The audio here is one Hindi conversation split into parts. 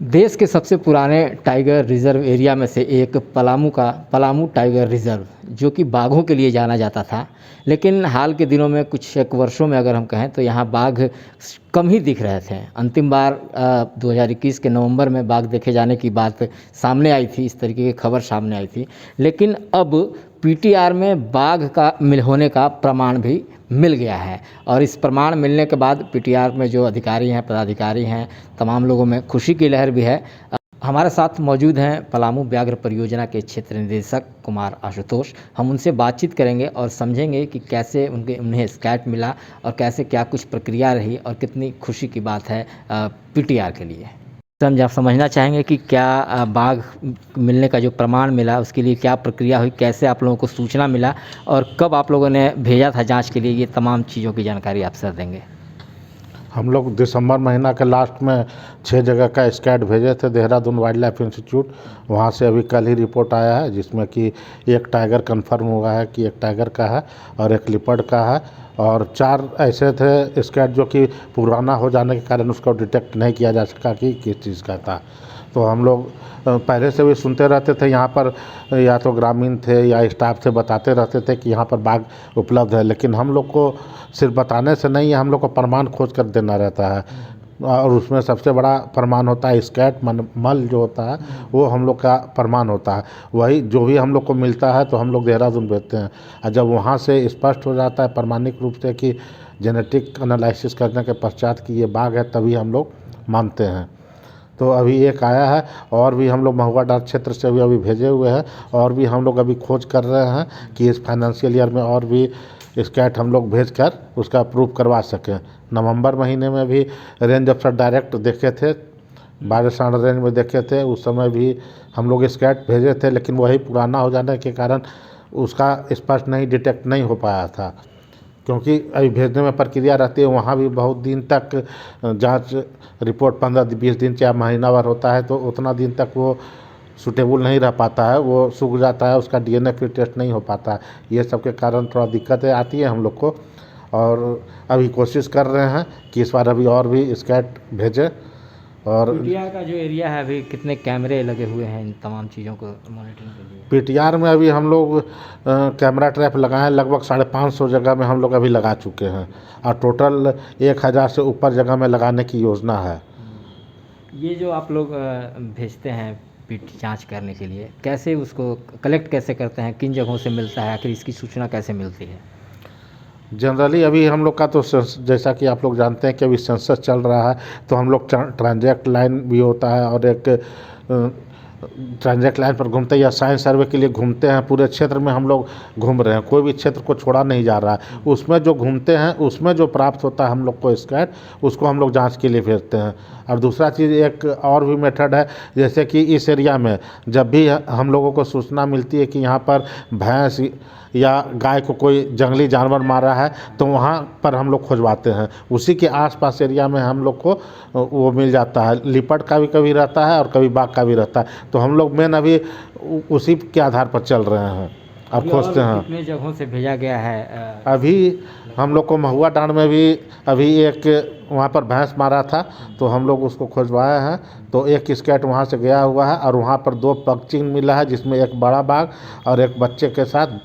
देश के सबसे पुराने टाइगर रिजर्व एरिया में से एक पलामू टाइगर रिजर्व जो कि बाघों के लिए जाना जाता था, लेकिन हाल के दिनों में कुछ एक वर्षों में अगर हम कहें तो यहाँ बाघ कम ही दिख रहे थे। अंतिम बार 2021 के नवंबर में बाघ देखे जाने की बात सामने आई थी, इस तरीके की खबर सामने आई थी। लेकिन अब पीटीआर में बाघ का होने का प्रमाण भी मिल गया है और इस प्रमाण मिलने के बाद पीटीआर में जो अधिकारी हैं, पदाधिकारी हैं, तमाम लोगों में खुशी की लहर भी है। हमारे साथ मौजूद हैं पलामू व्याघ्र परियोजना के क्षेत्र निदेशक कुमार आशुतोष। हम उनसे बातचीत करेंगे और समझेंगे कि कैसे उन्हें स्कैट मिला और कैसे क्या कुछ प्रक्रिया रही और कितनी खुशी की बात है पीटीआर के लिए। आप समझना चाहेंगे कि क्या बाघ मिलने का जो प्रमाण मिला उसके लिए क्या प्रक्रिया हुई, कैसे आप लोगों को सूचना मिला और कब आप लोगों ने भेजा था जांच के लिए, ये तमाम चीज़ों की जानकारी आप सर देंगे। हम लोग दिसंबर महीना के लास्ट में 6 जगह का स्कैट भेजे थे देहरादून वाइल्ड लाइफ इंस्टीट्यूट। वहाँ से अभी कल ही रिपोर्ट आया है जिसमें कि एक टाइगर कंफर्म हुआ है कि एक टाइगर का है और एक लिपर्ड का है और 4 ऐसे थे स्कैट जो कि पुराना हो जाने के कारण उसको डिटेक्ट नहीं किया जा सका कि किस चीज़ का था। तो हम लोग पहले से भी सुनते रहते थे, यहाँ पर या तो ग्रामीण थे या स्टाफ से बताते रहते थे कि यहाँ पर बाघ उपलब्ध है, लेकिन हम लोग को सिर्फ बताने से नहीं है, हम लोग को प्रमाण खोज कर देना रहता है और उसमें सबसे बड़ा प्रमाण होता है स्कैट मल जो होता है वो हम लोग का प्रमाण होता है। वही जो भी हम लोग को मिलता है तो हम लोग देहरादून भेजते हैं और जब वहाँ से स्पष्ट हो जाता है प्रमाणिक रूप से कि जेनेटिक एनालिसिस करने के पश्चात कि ये बाघ है, तभी हम लोग मानते हैं। तो अभी एक आया है और भी हम लोग महुआ डाक क्षेत्र से भी अभी भेजे हुए हैं और भी हम लोग अभी खोज कर रहे हैं कि इस फाइनेंशियल ईयर में और भी स्कैट हम लोग भेज कर उसका अप्रूव करवा सकें। नवंबर महीने में भी रेंज अफसर डायरेक्ट देखे थे, बारिशान रेंज में देखे थे, उस समय भी हम लोग स्कैट भेजे थे, लेकिन वही पुराना हो जाने के कारण उसका स्पष्ट नहीं डिटेक्ट नहीं हो पाया था, क्योंकि अभी भेजने में प्रक्रिया रहती है। वहाँ भी बहुत दिन तक जांच रिपोर्ट 15-20 दिन या महीना भर होता है, तो उतना दिन तक वो सूटेबल नहीं रह पाता है, वो सूख जाता है, उसका डीएनए फिर टेस्ट नहीं हो पाता है। ये सब के कारण थोड़ा दिक्कतें आती है हम लोग को और अभी कोशिश कर रहे हैं कि इस बार अभी और भी स्कैट भेजें। और पीटीआर का जो एरिया है अभी कितने कैमरे लगे हुए हैं इन तमाम चीज़ों को मॉनिटरिंग के लिए? पीटीआर में अभी हम लोग कैमरा ट्रैप लगाए लगभग 550 जगह में हम लोग अभी लगा चुके हैं और टोटल 1000 से ऊपर जगह में लगाने की योजना है। ये जो आप लोग भेजते हैं पीटी जांच करने के लिए, कैसे उसको कलेक्ट कैसे करते हैं, किन जगहों से मिलता है, आखिर इसकी सूचना कैसे मिलती है? जनरली अभी हम लोग का तो जैसा कि आप लोग जानते हैं कि अभी सेंसस चल रहा है, तो हम लोग ट्रांजैक्ट लाइन भी होता है और एक ट्रांजैक्ट लाइन पर घूमते हैं या साइंस सर्वे के लिए घूमते हैं। पूरे क्षेत्र में हम लोग घूम रहे हैं, कोई भी क्षेत्र को छोड़ा नहीं जा रहा है। उसमें जो घूमते हैं उसमें जो प्राप्त होता है हम लोग को स्कैट, उसको हम लोग जांच के लिए भेजते हैं। और दूसरा चीज़ एक और भी मेथड है, जैसे कि इस एरिया में जब भी हम लोगों को सूचना मिलती है कि यहाँ पर भैंस या गाय को कोई जंगली जानवर मारा है, तो वहाँ पर हम लोग खोजवाते हैं। उसी के आसपास एरिया में हम लोग को वो मिल जाता है। लिपर्ड का भी कभी रहता है और कभी बाघ का भी रहता है, तो हम लोग मेन अभी उसी के आधार पर चल रहे हैं और खोजते हैं। कितने जगहों से भेजा गया है? अभी हम लोग को महुआ डांड में भी अभी एक वहाँ पर भैंस मारा था, तो हम लोग उसको खोजवाए हैं। तो एक स्कैट वहाँ से गया हुआ है और वहाँ पर 2 पगचिंग मिला है, जिसमें एक बड़ा बाघ और एक बच्चे के साथ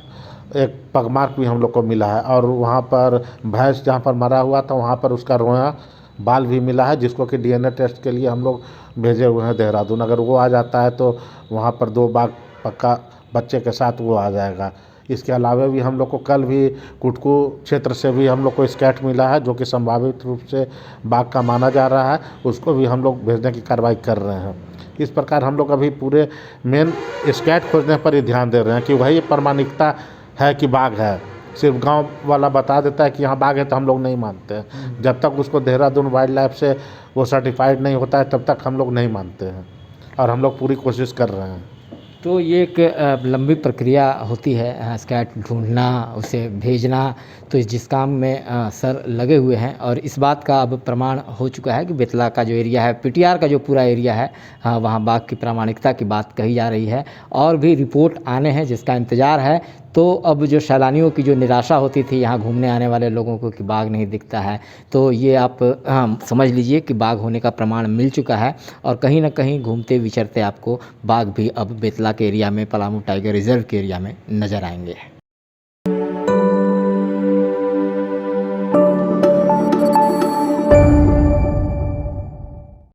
एक पगमार्क भी हम लोग को मिला है। और वहाँ पर भैंस जहाँ पर मरा हुआ था वहाँ पर उसका रोया बाल भी मिला है, जिसको कि डीएनए टेस्ट के लिए हम लोग भेजे हुए हैं देहरादून। अगर वो आ जाता है तो वहाँ पर 2 बाघ पक्का बच्चे के साथ वो आ जाएगा। इसके अलावा भी हम लोग को कल भी कुटकू क्षेत्र से भी हम लोग को स्कैट मिला है, जो कि संभावित रूप से बाघ का माना जा रहा है, उसको भी हम लोग भेजने की कार्रवाई कर रहे हैं। इस प्रकार हम लोग अभी पूरे मेन स्कैट खोजने पर ही ध्यान दे रहे हैं कि वही प्रमाणिकता है कि बाघ है। सिर्फ गांव वाला बता देता है कि यहाँ बाघ है तो हम लोग नहीं मानते हैं। जब तक उसको देहरादून वाइल्ड लाइफ से वो सर्टिफाइड नहीं होता है तब तक हम लोग नहीं मानते हैं और हम लोग पूरी कोशिश कर रहे हैं। तो ये एक लंबी प्रक्रिया होती है स्कैट ढूँढना, उसे भेजना। तो जिस काम में सर लगे हुए हैं और इस बात का अब प्रमाण हो चुका है कि बेतला का जो एरिया है, पीटीआर का जो पूरा एरिया है, वहाँ बाघ की प्रामाणिकता की बात कही जा रही है और भी रिपोर्ट आने हैं जिसका इंतज़ार है। तो अब जो सैलानियों की जो निराशा होती थी यहाँ घूमने आने वाले लोगों को कि बाघ नहीं दिखता है, तो ये आप समझ लीजिए कि बाघ होने का प्रमाण मिल चुका है और कहीं ना कहीं घूमते विचरते आपको बाघ भी अब बेतला के एरिया में, पलामू टाइगर रिजर्व के एरिया में नज़र आएंगे।